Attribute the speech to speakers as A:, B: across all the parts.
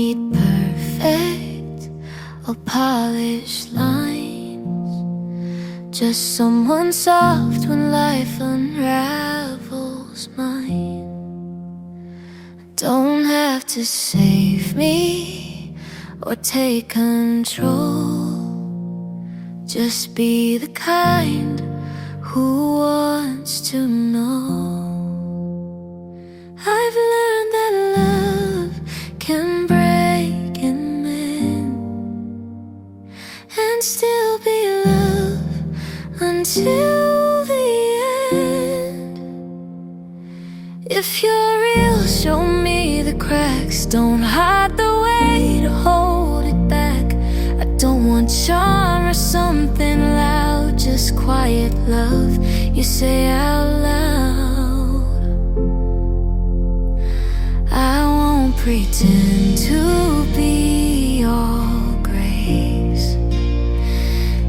A: need perfect or polished lines, just someone soft when life unravels mine. Don't have to save me or take control, just be the kind who wants to know. I've learned that love can break and mend, and still be love until the end. If you're real, show me the cracks. Don't hide the way to hold it back. I don't want charm or something loud, just quiet love you say out loud. I won't pretend to be all grace,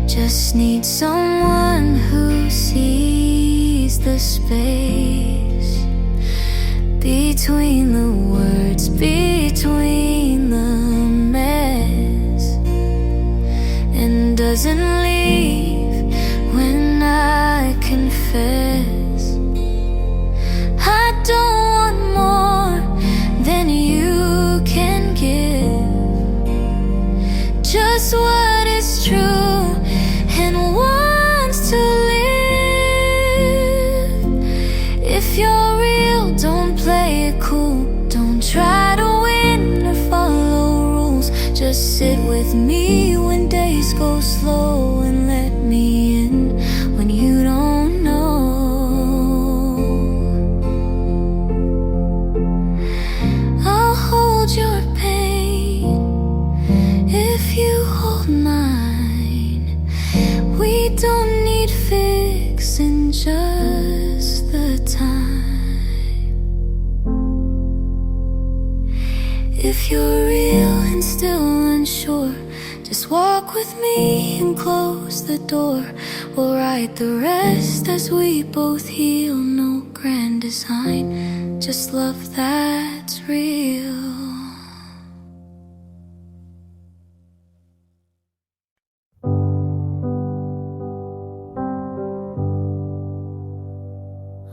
A: just need someone who sees the space between the words, between the mess, and doesn't leave when I confess. I don't want more than you can give, just what is true and wants to live. If you're real, don't play it cool, don't try to win or follow rules. Just sit with me when days go slow, and let me in when you don't know. I'll hold your pain if you hold mine. We don't need fixing, just the time. If you're real and still unsure, just walk with me and close the door. We'll write the rest as we both heal. No grand design, just love that's real.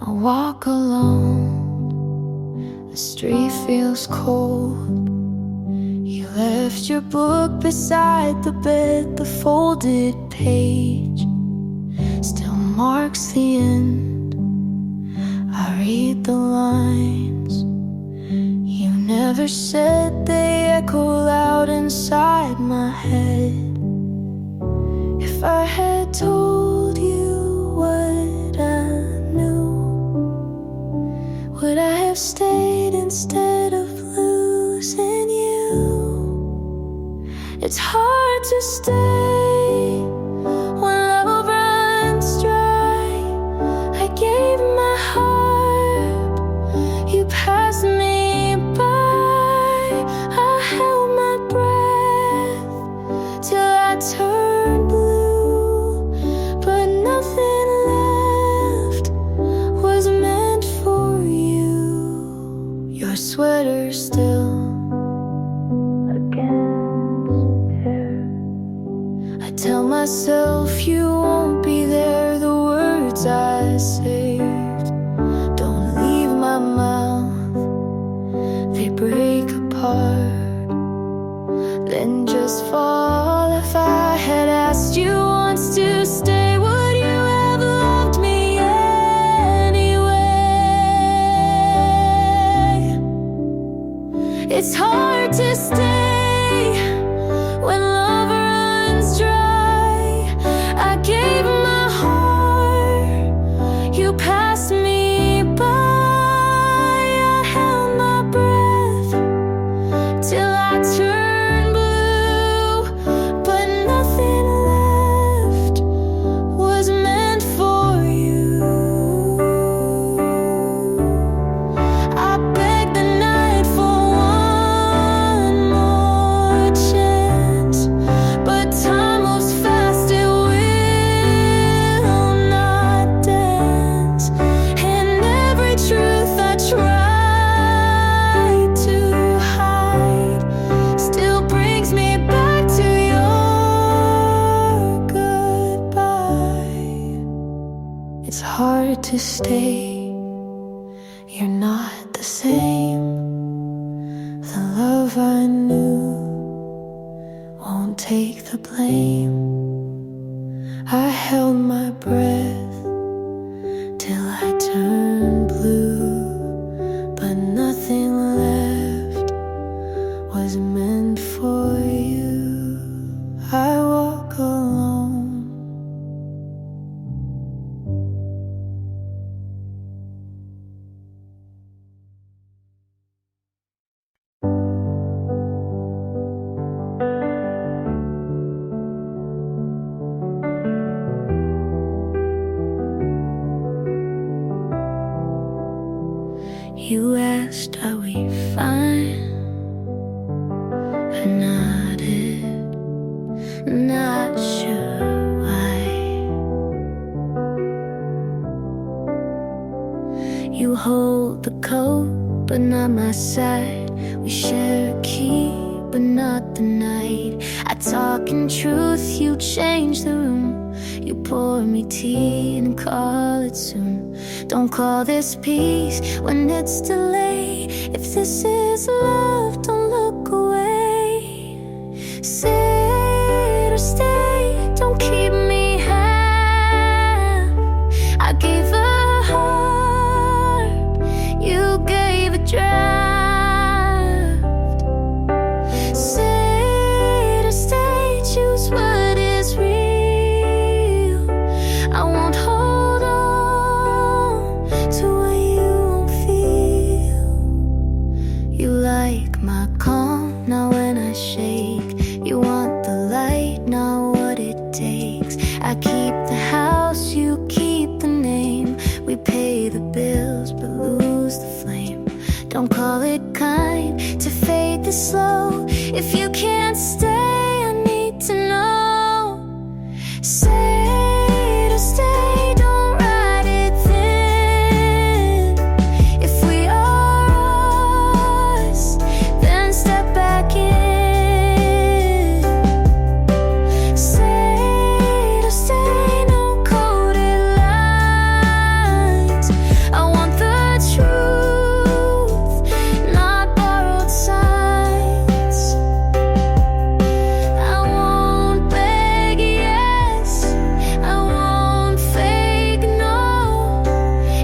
A: I walk alone, the street feels cold. You left your book beside the bed, the folded page still marks the end. I read the lines you never said, they echo loud inside my head. If I had told you what I knew, would I have stayed instead of losing you? It's hard to stay when love runs dry. I gave my heart, you passed me by. I held my breath till I turned blue, but nothing left was meant for you. Your sweater still tell myself you won't be there. The words I saved don't leave my mouth, they break apart, then just fall. If I had asked you once to stay, would you have loved me anyway? It's hard to stay when love runs dry. I gave my heart, you passed me by. I held my breath till I turned blue, but nothing left was meant for you. I begged the night for one more hard to stay. You're not the same. The love I knew won't take the blame. I held my breath till I turned blue, but nothing left was meant for you. I walk alone. You asked, are we fine? I nodded, not sure why. You hold the coat, but not my side. We share a key, but not the night. I talk in truth, you change the room. You pour me tea and call it soon. Don't call this peace when it's delayed. If this is love, don't look away. Sit or stay, don't keep me half. I gave a heart, you gave a draft. Sit or stay, choose what is real. I won't hold on to what you won't feel. You like my calm, not when I shake. You want the light, not what it takes. I keep the house, you keep the name. We pay the bills, but lose the flame. Don't call it kind to fade this slow. If you can't stay, I need to know. Say to stay, don't write it thin. If we are us, then step back in. Say to stay, no coded lines. I want the truth, not borrowed signs. I won't beg yes, I won't fake no.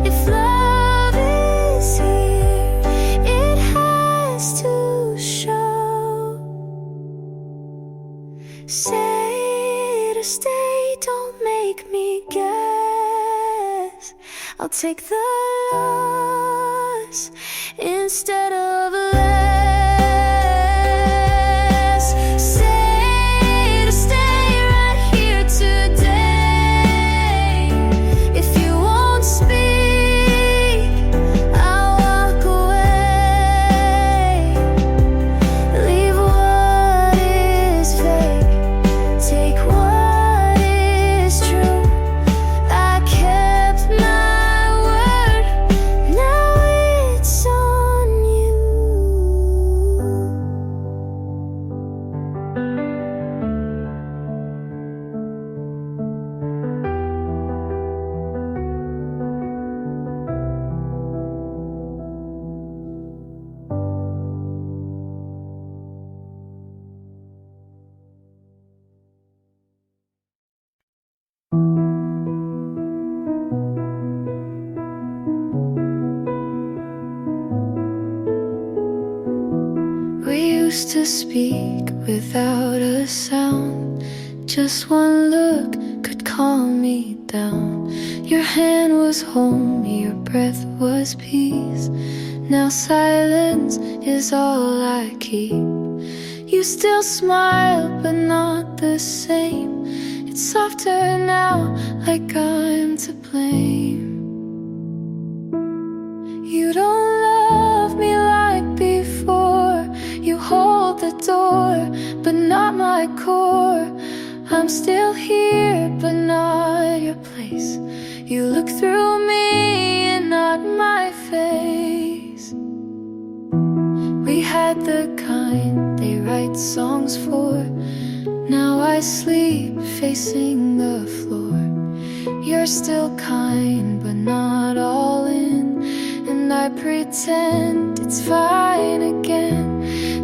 A: If love is here, it has to show. Say to stay, don't make me guess. I'll take the loss instead of less. Say to stay right here today. If you won't speak, I'll walk away. Leave what is fake, take what is true. I kept my word, now it's on you. We used to speak without a sound. Just one look could calm me down. Your hand was home, your breath was peace. Now silence is all I keep. You still smile, but not the same. It's softer now, like I'm to blame. You don't love me like before. You hold the door, but not my core. I'm still here, but not your place. You look through me and not my face. We had the kind they write songs for. Now I sleep facing the floor. You're still kind, but not all in, and I pretend it's fine again.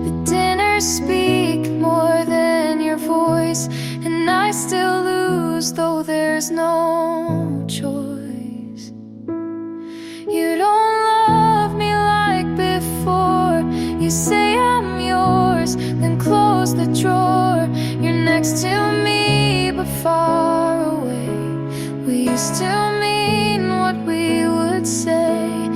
A: The dinners speak more than your voice, and I still lose, though there's no choice. You don't love me like before. You say I'm yours, then close the drawer. You're next to me, but far away. We used to mean what we would say.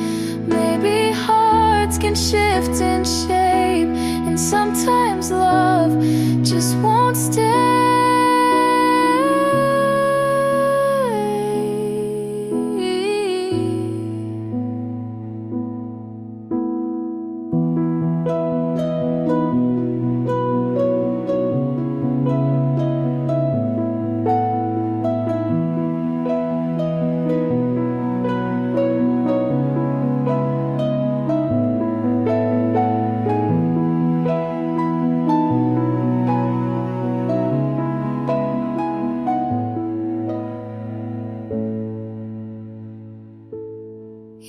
A: Maybe hearts can shift in shape, and sometimes love just won't stay.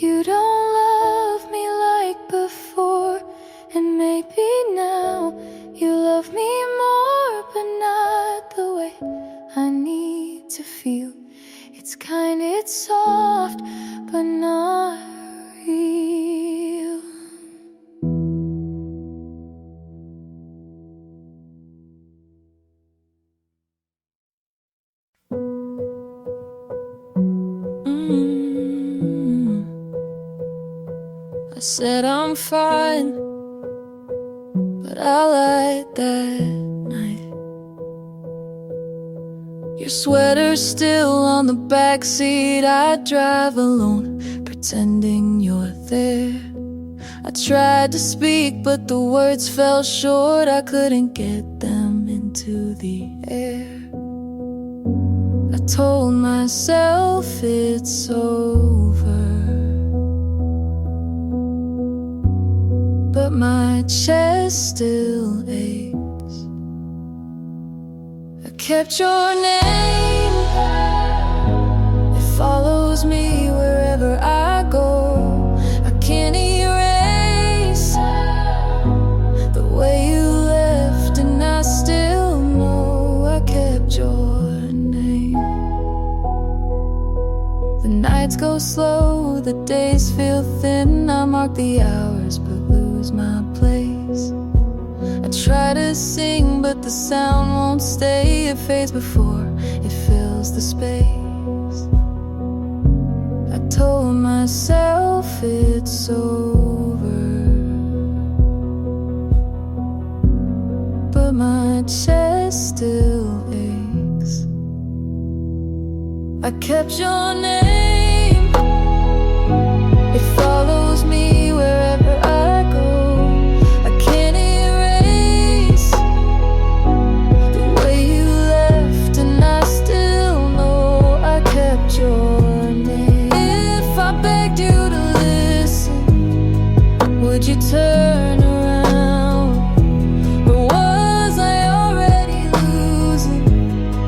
A: You don't love me like before, and maybe now you love me more, but not the way I need to feel. It's kind, it's soft, but not real. I said I'm fine, but I lied that night. Your sweater's still on the backseat. I drive alone, pretending you're there. I tried to speak, but the words fell short. I couldn't get them into the air. I told myself it's over, but my chest still aches. I kept your name, it follows me wherever I go. I can't erase the way you left, and I still know I kept your name. The nights go slow, the days feel thin. I mark the hours but lose my place. I try to sing, but the sound won't stay. It fades before it fills the space. I told myself it's over, but my chest still aches. I kept your name, it follows me wherever I go. I can't erase the way you left, and I still know I kept your name. If I begged you to listen, would you turn around? Or was I already losing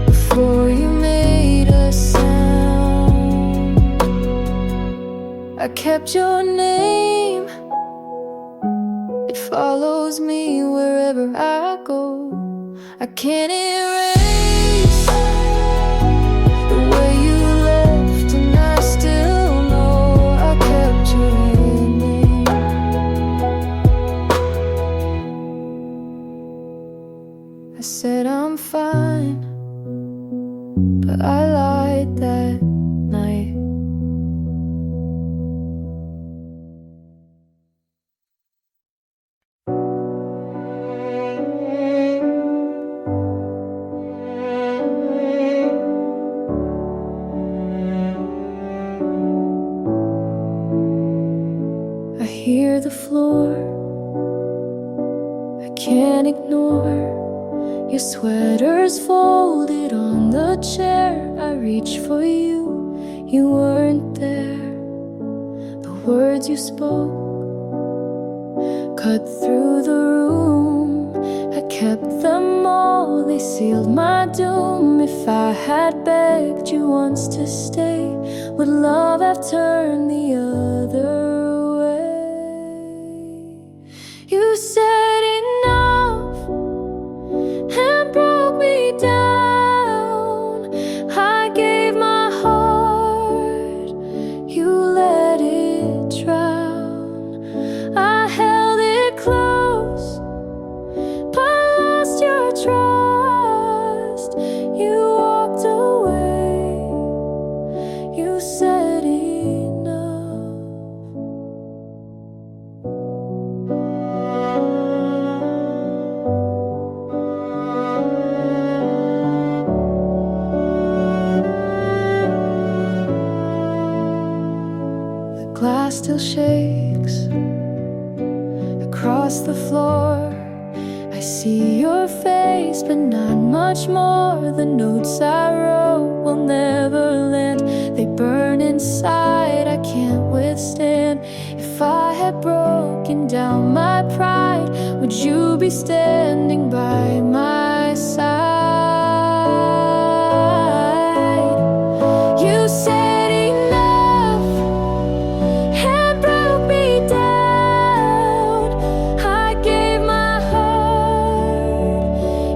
A: before you made a sound? I kept your name, it follows me wherever I go. I can't erase the way you left, and I still know I kept your name. I said I'm fine, but I lied that night. I hear the floor, I can't ignore. Your sweater's folded on the chair. I reach for you, you weren't there. The words you spoke cut through the room. I kept them all, they sealed my doom. If I had begged you once to stay, would love have turned the other way? You said enough and broke me down. I gave my heart, you let it drown. I held it close, lost your trust. You walked away. You said enough. The glass still shakes across the floor. I see your face, but not much more. The notes I wrote will never land. They burn inside, I can't withstand. If I had broken down my pride, would you be standing by my side? You said enough and broke me down. I gave my heart,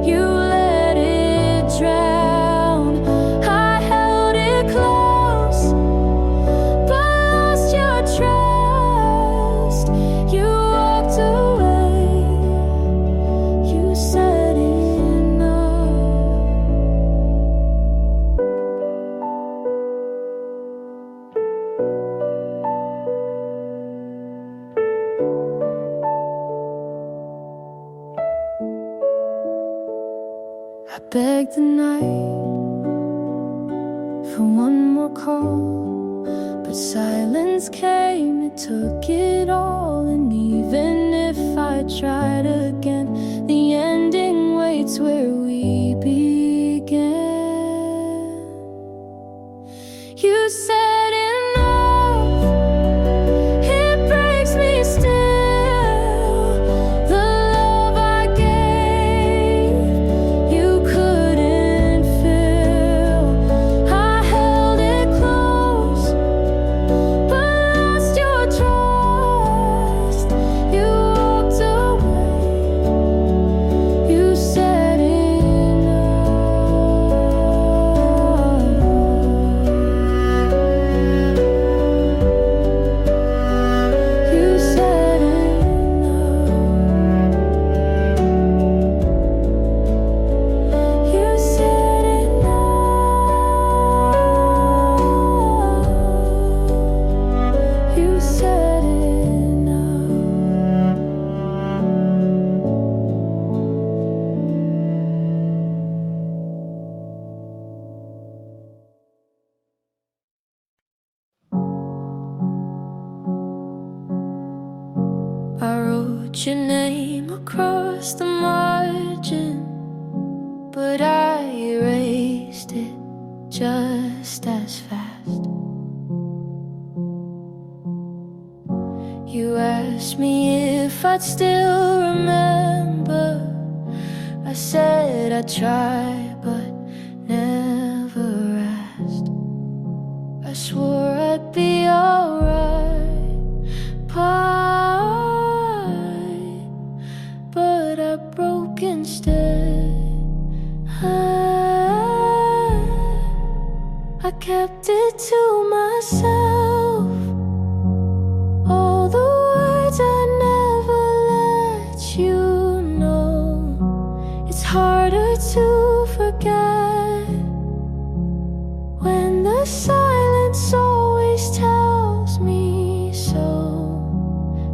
A: you let it drown. I held it close, but lost your trust. You walked away. You said enough. I begged the night for one more call, but silence came, it took it all. And even if I tried again, the ending waits where we began. You said enough, it breaks me still. The love I gave, you couldn't fill. I held it close, but lost your trust. You walked away. You said enough. You said enough. You said enough. You said enough. I wrote your name across the margin, but I erased it just as fast. You asked me if I'd still remember. I said I'd try, but never asked. I swore I'd be alright, but I broke instead. I kept it to myself. All the words I never let you know. It's harder to forget when the silence always tells me so.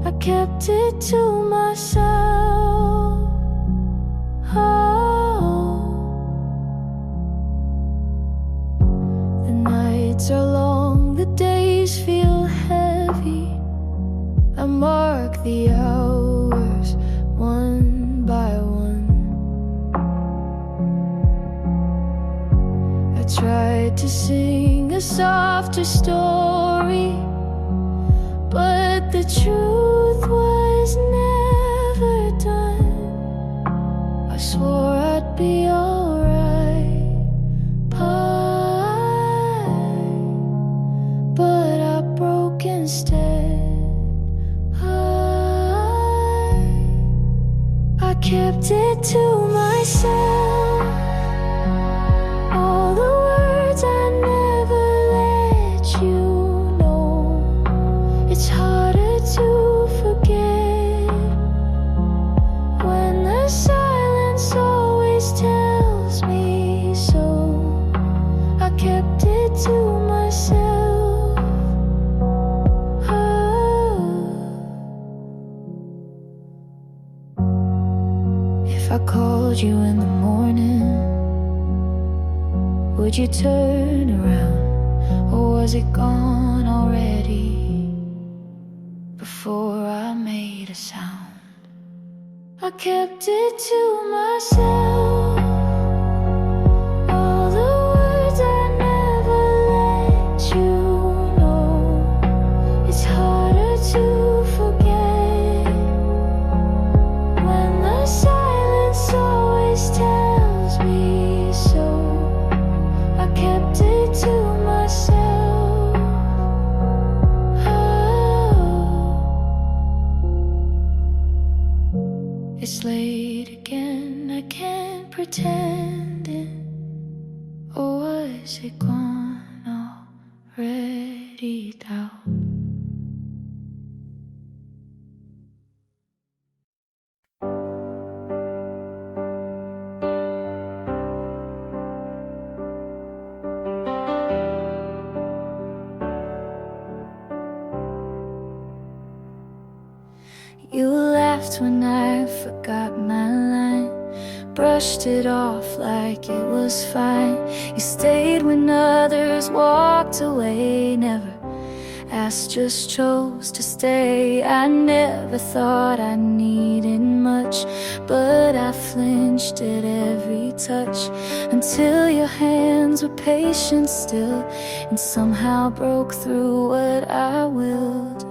A: I kept it to myself. The nights are long, the days feel heavy. I mark the hours one by one. I tried to sing a softer story, but the truth was never done. I swore I'd be alright but I broke instead. I kept it to myself, all the words I never let you know. It's harder to forget when the silence always tells me so. I kept it to myself. If I called you in the morning, would you turn around, or was it gone already before I made a sound? I kept it to myself, all the words I never let you know. It's harder to forget when the silence always tells me so. I kept it to myself. It's late again, I can't pretend it. Or was it gone already down? You laughed when I forgot my line, brushed it off like it was fine. You stayed when others walked away, never asked, just chose to stay. I never thought I needed much, but I flinched at every touch, until your hands were patient still, and somehow broke through what I willed.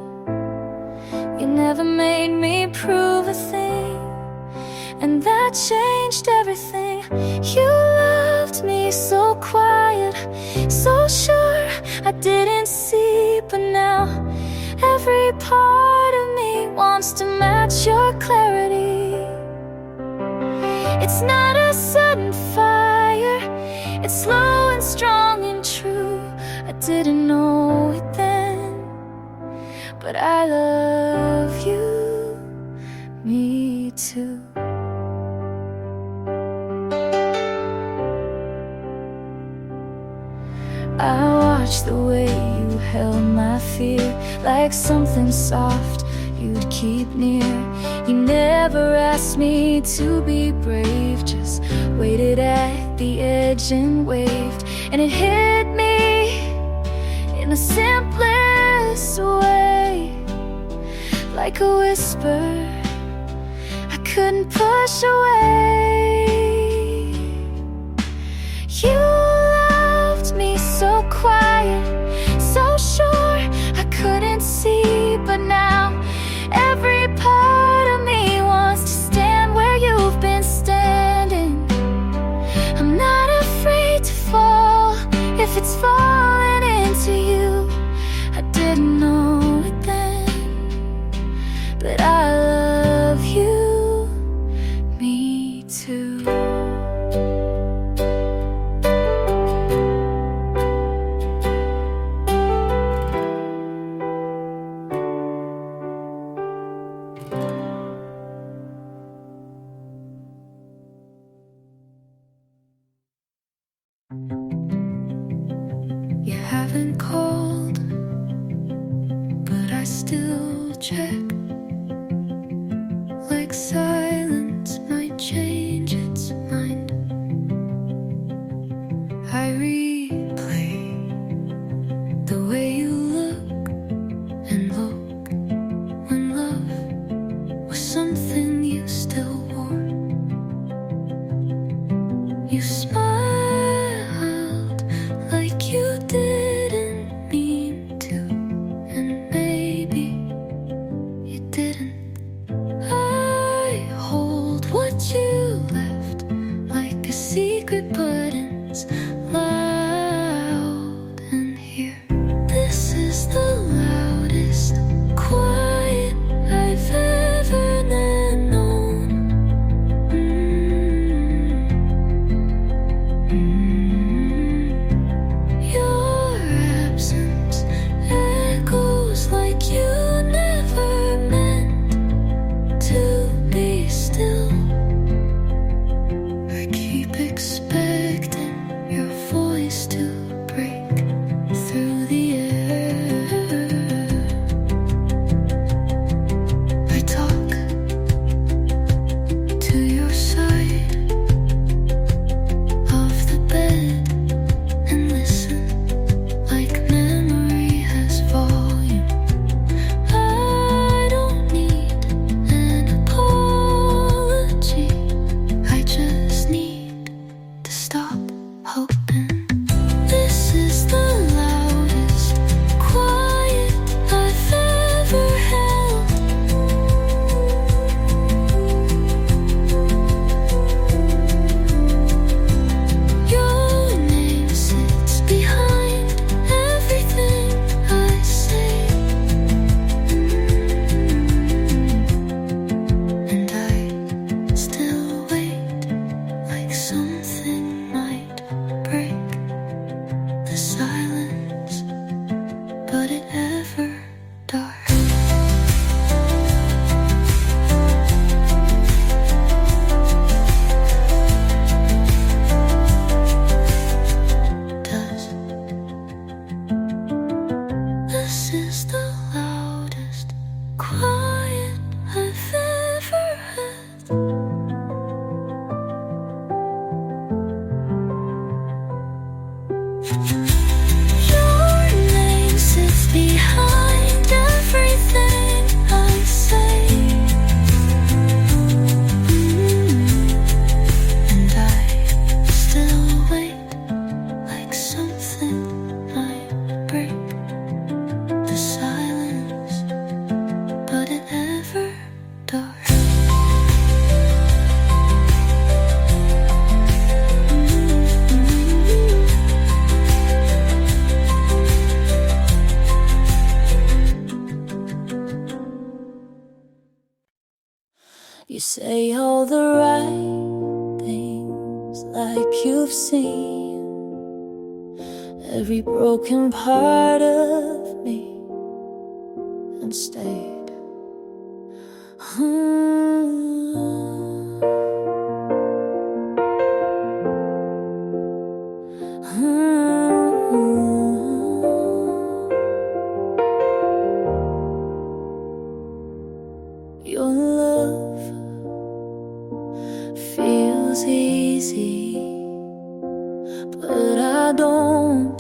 A: You never made me prove a thing, and that changed everything. You loved me so quiet, so sure I didn't see, but now every part of me wants to match your clarity. It's not a sudden fire, it's slow and strong and true. I didn't know it then, but I love you, me too. I watched the way you held my fear, like something soft you'd keep near. You never asked me to be brave, just waited at the edge and waved. And it hit me in the simplest way, like a whisper I couldn't push away. You loved me so quiet, so sure I couldn't see, but now every part of me wants to stand where you've been standing. I'm not afraid to fall if it's falling into you. I didn't know it then, but I love you, me too. You haven't called, but I still check. Like silence might change its mind. I replay the way you look and look when love was something you still wore. You smiled like you didn't mean to, and maybe secret buttons loud and here. This is the loudest quiet I've ever known. Your absence echoes like you never meant to be still. I keep expecting your voice to break through the air. I talk to your side of the bed and listen like memory has volume. I don't need an apology, I just need to stop hoping. This is the loudest quiet I've ever held. Your name sits behind everything I say, and I still wait like something might break the silence, but it ever dark. Does this is the loudest quiet I've ever had. Your name sits behind everything I say, and I still wait like something might break the silence, but it ever dark. You say all the right things like you've seen every broken part of me and stayed. Your love feels easy, but I don't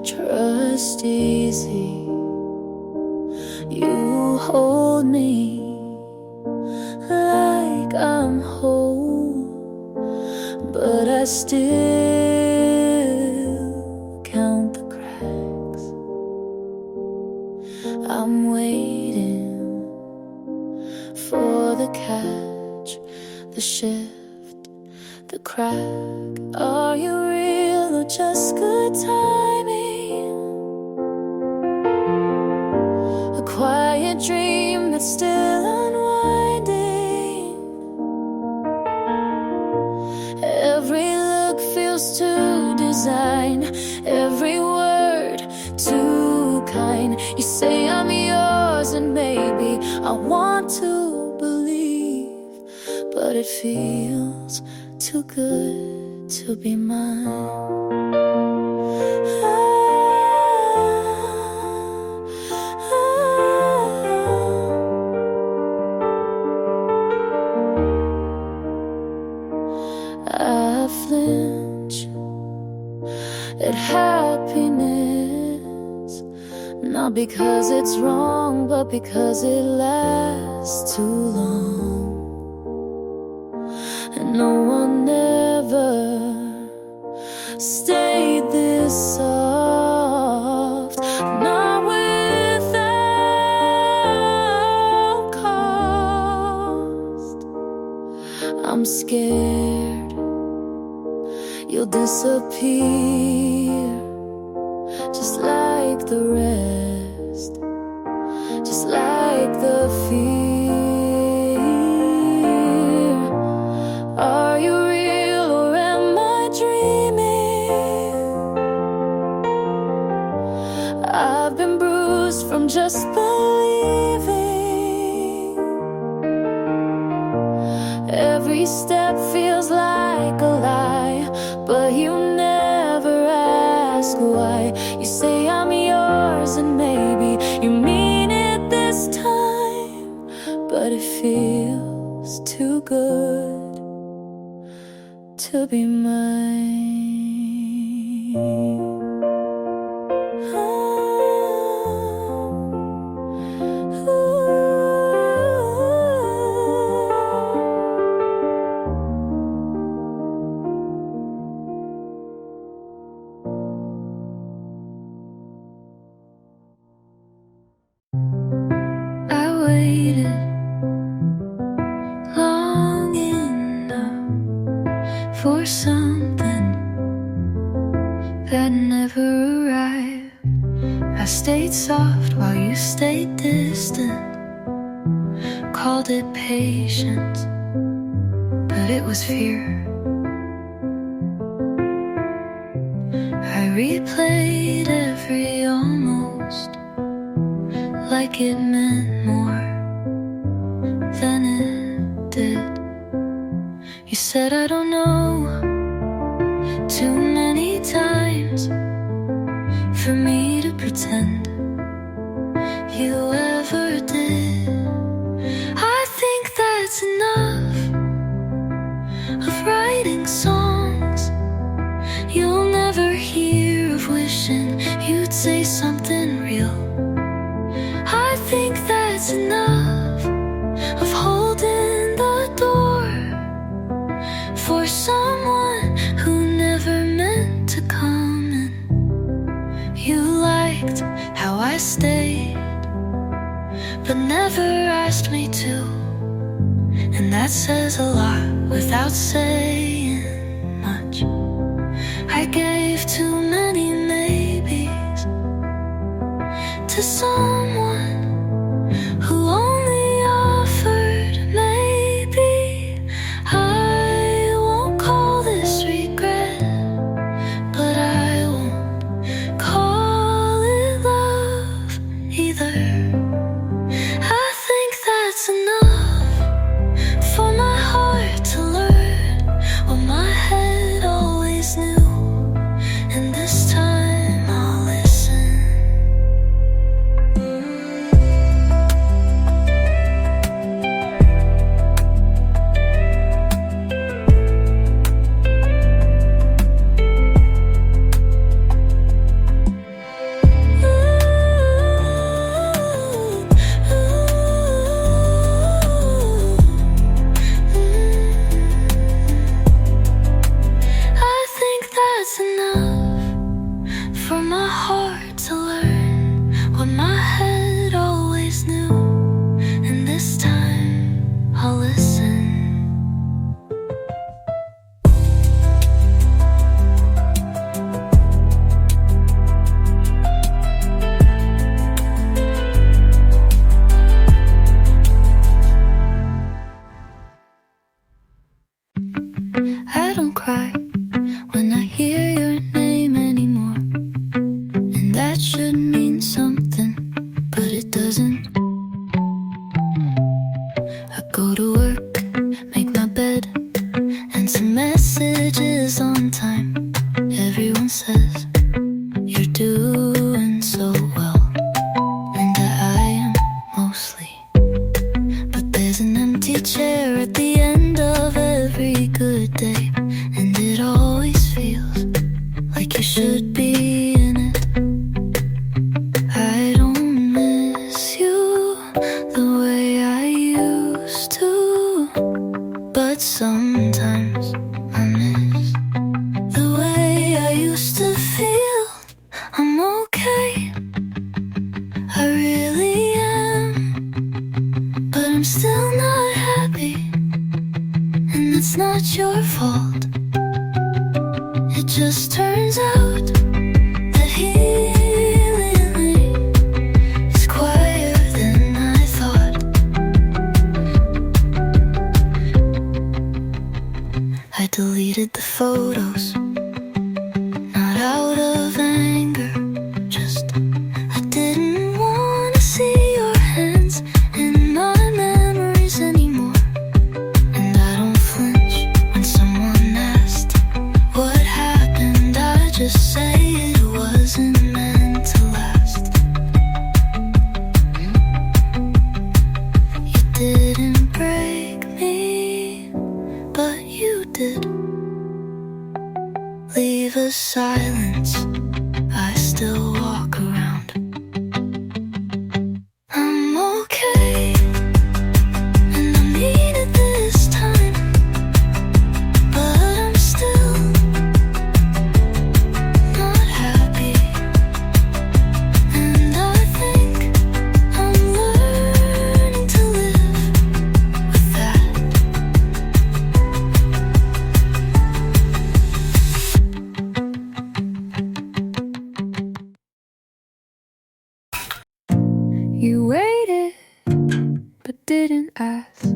A: trust easy. You hold me like I'm whole, but I still count the cracks. I'm waiting for the catch, the shift, the crack. Are you real or just good timing? A quiet dream that's still unwinding. Every look feels to design, every word too kind. You say I'm yours and maybe I want to believe, but it feels too good to be mine. I flinch at happiness, not because it's wrong, but because it lasts too long. And no one ever stayed this soft, not without cost. I'm scared you'll disappear, just like the rest, just like the fear. Are you real or am I dreaming? I've been bruised from just believing. Every step feels like a lie, but you never ask why. You say I'm yours and maybe you mean it this time, but it feels too good to be mine. I waited long enough for something that never arrived. I stayed soft while you stayed distant. Called it patience, but it was fear. I replayed every almost, like it meant more than it did. You said I don't know too many times for me to pretend you ever did. I think that's enough of writing songs you'll never hear, of wishing you'd say something real. I think that's enough of holding the door for someone who never meant to come in. You liked how I stayed, but never asked me to, and that says a lot without saying much. I gave too many maybes to someone who only offered maybe. I won't call this regret, but I won't call it love either. I think that's enough for my heart to learn what my head always knew, and this time I'll listen. I think that's enough for my heart to learn what my head always knew, and this time I'll listen. I don't cry when I hear your name anymore, and that should mean something, but it doesn't. I go to work, make my bed, and some messages on time. Everyone says you're doing so well, and I am mostly. But there's an empty chair at the end of every good day, and it always feels like you should be in it. I don't miss you the way I used to, but sometimes I miss just turns out that healing is quieter than I thought. I deleted the photos, not out of anger, just I didn't want to see your hands in my memories anymore. And I don't flinch when someone asked what happened. I just say it wasn't meant to last. You didn't break me, but you did. Leave a silence, I still walk around. I'm okay, and I mean it this time, but I'm still not happy. And I think I'm learning to live with that. You waited, but didn't ask.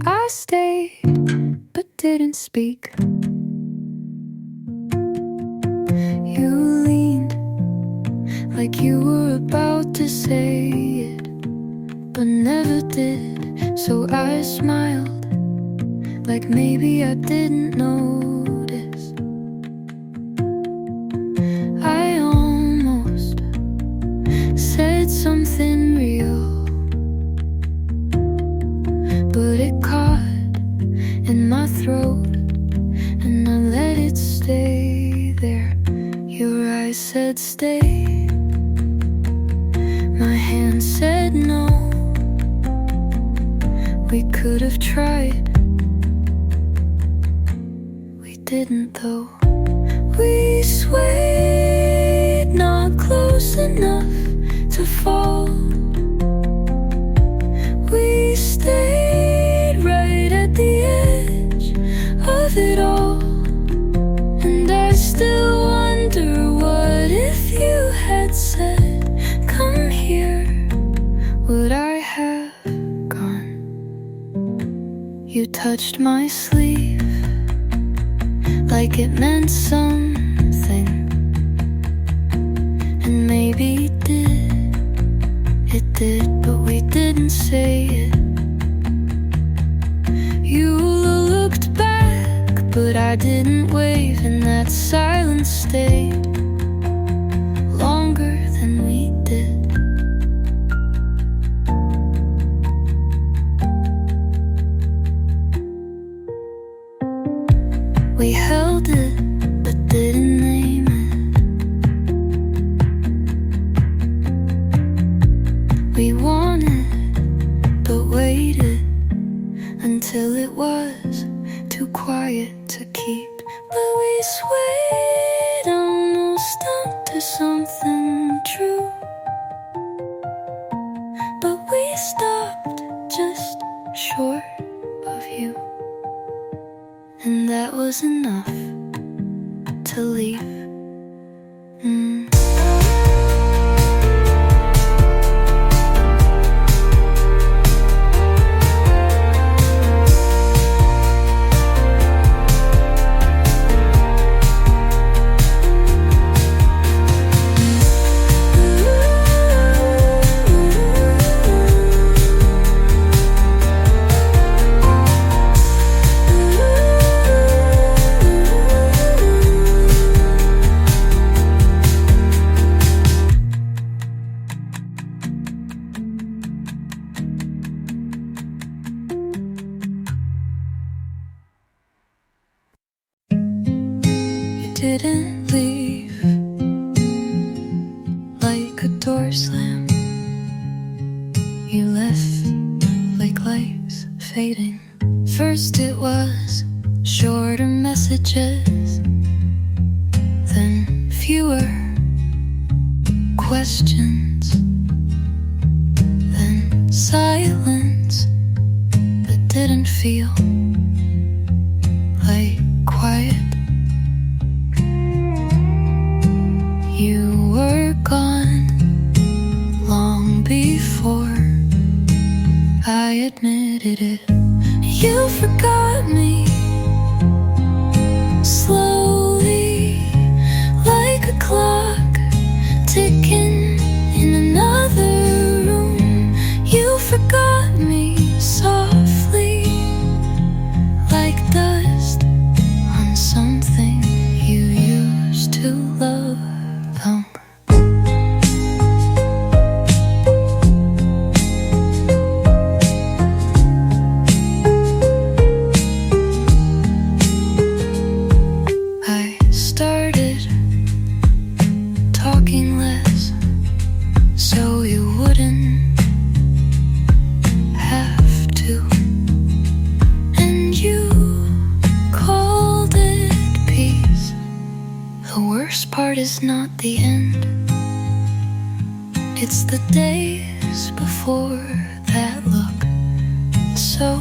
A: I stayed, but didn't speak. You leaned like you were about to say it, but never did. So I smiled, like maybe I didn't notice. I almost said something real, but it caught in my throat, and I let it stay there. Your eyes said stay, my hand said no. We could have tried, we didn't though. We swayed, not close enough to fall. We stayed right at the edge of it all. And I still wonder, what if you had said, come here, would I have gone? You touched my sleeve like it meant something, and maybe it did, but we didn't say it. You looked back, but I didn't wave, and that silence stayed longer than we did. We held it, but didn't name it. We wanted, but waited until it was too quiet to keep. But we swayed almost up to something true. But we stopped just short of you. And that was enough to leave. Didn't leave like a door slam. You left like lights fading. First it was shorter messages, then fewer questions, then silence that didn't feel admitted it. You forgot me slowly, like a clock ticking in another room. You forgot me softly, like dust on something you used to love. I started talking less so you wouldn't have to, and you called it peace. The worst part is not the end, it's the days before that look so